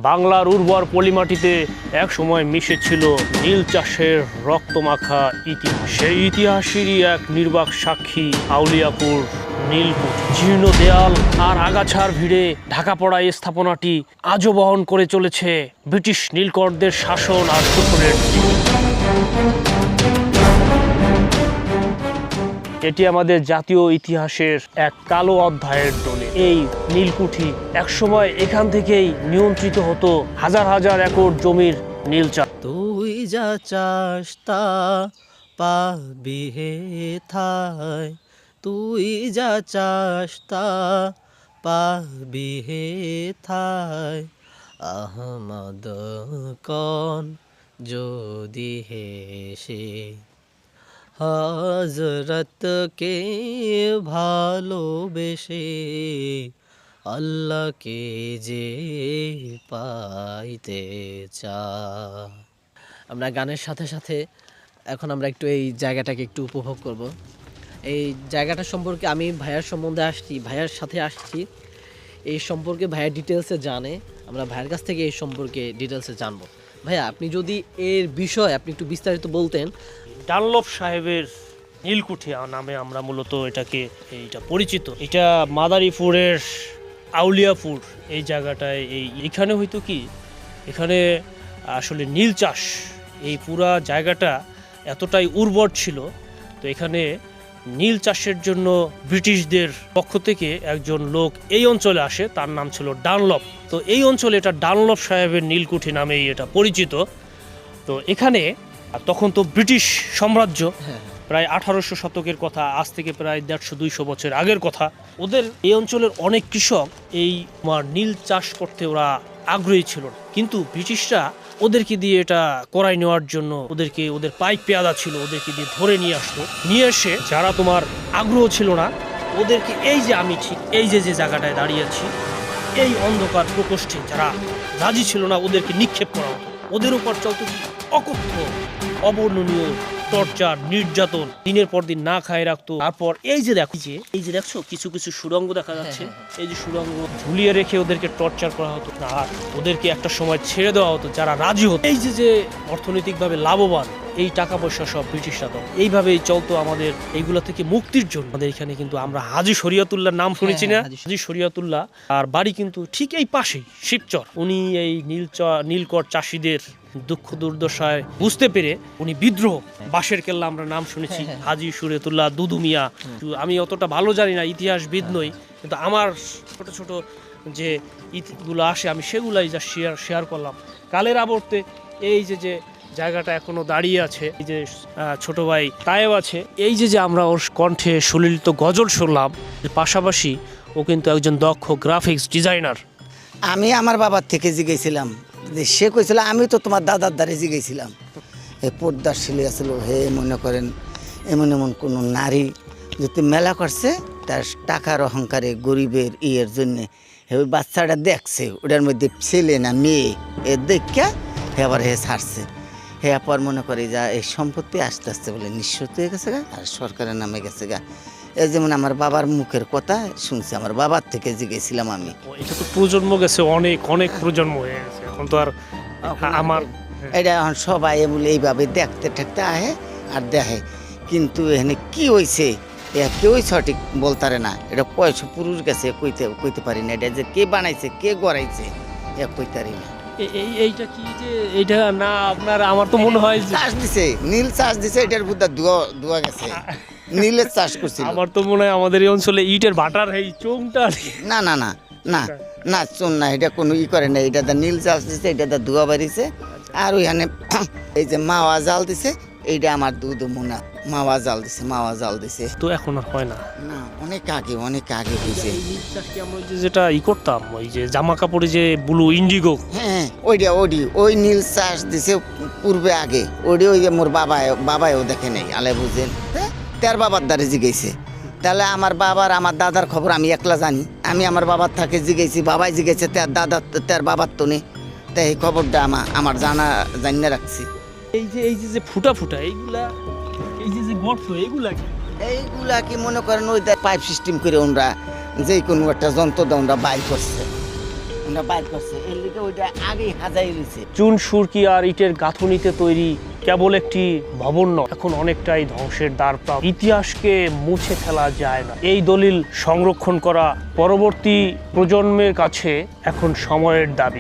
বাংলার উর্বর পলিমাটিতে এক সময় মিশেছিল নীল চাষের রক্তমাখা ইতিহাস। সেই ইতিহাসেরই এক নির্বাক সাক্ষী আউলিয়াপুর নীলকুঠি। জীর্ণ দেয়াল আর আগাছার ভিড়ে ঢাকা পড়া এই স্থাপনাটি আজও বহন করে চলেছে ব্রিটিশ নীলকরদের শাসন আর শোষণের স্মৃতি। এটি আমাদের জাতীয় ইতিহাসের এক কালো অধ্যায়ের দলে। এই নীলকুঠি একসময় এখান থেকেই নিয়ন্ত্রিত হতো হাজার হাজার একর জমির নীল চাষ। তুই যা চাস তা পাবি হে থায়, তুই যা চাস তা পাবি হে থায়। আহমদ কন যদি হেসে হযরতকে ভালোবেসে আল্লাহকে যে পাইতে চায়। আমরা গানের সাথে সাথে এখন আমরা একটু এই জায়গাটাকে একটু উপভোগ করব। এই জায়গাটা সম্পর্কে আমি ভাইয়ার সম্বন্ধে আসছি, ভাইয়ার সাথে আসছি, এই সম্পর্কে ভাইয়ার ডিটেলসে জানে। আমরা ভাইয়ের কাছ থেকে এই সম্পর্কে ডিটেলসে জানবো। ভাইয়া, আপনি যদি এর বিষয় আপনি একটু বিস্তারিত বলতেন। ডানলপ সাহেবের নীলকুঠি নামে আমরা মূলত এইটা পরিচিত। এটা মাদারীপুরের আউলিয়াপুর এই জায়গাটায় এইখানে হয়তো কি এখানে আসলে নীল চাষ, এই পুরা জায়গাটা এতটাই উর্বর ছিল। তো এখানে নীল চাষের জন্য ব্রিটিশদের পক্ষ থেকে একজন লোক এই অঞ্চলে আসে, তার নাম ছিল ডানলপ। তো এই অঞ্চলে এটা ডানলপ সাহেবের নীলকুঠি নামেই এটা পরিচিত। তো এখানে তখন তো ব্রিটিশ সাম্রাজ্য, প্রায় 1800 শতকের কথা, আজ থেকে প্রায় 150-200 বছর আগের কথা। ওদের এই অঞ্চলের অনেক কৃষক এই নীল চাষ করতে ওরা আগ্রহী ছিল না, কিন্তু ব্রিটিশরা ওদেরকে দিয়ে এটা করাই নেওয়ার জন্য ওদের পাইক পেয়াদা ছিল, ওদেরকে দিয়ে ধরে নিয়ে আসতো। নিয়ে এসে যারা তোমার আগ্রহ ছিল না ওদেরকে এই যে আমি ঠিক এই যে জায়গাটায় দাঁড়িয়ে আছি এই অন্ধকার প্রকোষ্ঠে যারা রাজি ছিল না ওদেরকে নিক্ষেপ করা হতো। ওদের উপর চলত অকথ্য অবর্ণনীয় টর্চার, নির্যাতন, দিনের পর দিন না খায় রাখতো। তারপর এই যে দেখছো কিছু কিছু সুড়ঙ্গ দেখা যাচ্ছে, এই যে সুড়ঙ্গ ঝুলিয়ে রেখে ওদেরকে টর্চার করা হতো। আর ওদেরকে একটা সময় ছেড়ে দেওয়া হতো যারা রাজি হতো। এই যে অর্থনৈতিকভাবে লাভবান এই টাকা পয়সা সব ব্রিটিশরা তো এইভাবেই চলতো। আমাদের এইগুলা থেকে মুক্তির জন্য আমাদের এখানে কিন্তু আমরা হাজী শরিয়তুল্লাহর নাম শুনেছি না? হাজী শরিয়তুল্লাহ আর বাড়ি কিন্তু ঠিক এই পাশেই শিবচর। উনি এই নীলকর চাষীদের দুঃখ দুর্দশায় বুঝতে পেরে উনি বিদ্রোহ, বাঁশের কেল্লা আমরা নাম শুনেছি, হাজী শরিয়তুল্লাহ দুদুমিয়া। আমি অতটা ভালো জানি না, ইতিহাসবিদ নই, কিন্তু আমার ছোট ছোট যে ইতিগুলো আসে আমি সেগুলাই যা শেয়ার করলাম। কালের আবর্তে এই যে জায়গাটা এখনো দাঁড়িয়ে আছে, এই যে ছোট ভাই তায়েব আছে, এই যে আমরা ওর কণ্ঠে সুললিত গজল শুনলাম, পাশাপাশি ও কিন্তু একজন দক্ষ গ্রাফিক্স ডিজাইনার। আমি আমার বাবার থেকে জিগেছিলাম, সে কইছিল আমি তো তোমার দাদার দ্বারে জিগেছিলাম। এই পর্দার শিলে আসলো, হে মনে করেন এমন কোনো নারী যদি মেলা করছে তার টাকার অহংকারে গরিবের ইয়ের জন্যে ওই বাচ্চাটা দেখছে, ওটার মধ্যে ছেলে না মেয়ে এ দেখা হে আবার হে ছাড়ছে। হে পর মনে করে যা এই সম্পত্তি আস্তে আস্তে বলে নিঃস্ব হয়ে গেছে গা, আর সরকারের নামে গেছে গা। এই যেমন আমার বাবার মুখের কথা শুনছি, আমার বাবার থেকে জিগেছিলাম আমি। এটা তো প্রজন্ম গেছে, অনেক প্রজন্ম হয়ে গেছে, এখন তো আর আমার এটা এখন সবাই বলে এইভাবে দেখতে ঠেকতে আহে আর দেখে, কিন্তু এখানে কি হয়েছে কেউই সঠিক বলতারে না। এটা পয়সা পুরুষ গেছে কইতে পারি না, এটা যে কে বানাইছে কে গড়াইছে কইতারি না। এইটা কি যে এইটা না আপনার, আমার তো মনে হয় চাষ দিছে, নীল চাষ দিছে, এটার বুদ্ধা ধোয়া গেছে, নীলের চাষ করছিল। আমার তো মনে হয় আমাদের এই অঞ্চলে ইটের ভাটার এই চোংটা না না না না না চোন না, এটা কোনো করে না, এটা নীল চাষ দিছে, এটা ধোয়া বাড়িছে। আর ওইখানে এই যে মাওয়া জাল দিছে, এইটা আমার দুধ মোনা মাওয়া জাল দিছে তো এখন আর হয় না। না, অনেক আগে হয়েছে। আমরা যেটা করতাম ওই যে জামা কাপড়ে যে ব্লু ইন্ডিগো, হ্যাঁ ওই নীল চাষ দিছে পূর্বে আগে। ওই যে মোর বাবাও দেখে নেই, আলে বুঝেন তার বাবার দ্বারে জিগেছে। তাহলে আমার বাবার আমার দাদার খবর আমি একলা জানি, আমি আমার বাবার থাকে জিগেছি, বাবাই জিগেছে তার দাদা তার বাবার তো নেই, তাই এই খবরটা আমার জানিয়ে রাখছি। এই যে ফুটা এইগুলা, এই যে গর্ত এইগুলা কি মনে করেন ওই পাইপ সিস্টেম করে ওরা যে কোনো একটা যন্ত্র দিয়ে ওরা বাইর করছে, এর থেকে ওইটা আগেই হাজাই রয়েছে। চুন সুরকি আর ইটের গাঁথুনিতে তৈরি কেবল একটি ভবন নয়, এখন অনেকটাই ধ্বংসের দ্বারপ্রান্তে। ইতিহাসকে মুছে ফেলা যায় না। এই দলিল সংরক্ষণ করা পরবর্তী প্রজন্মের কাছে এখন সময়ের দাবি।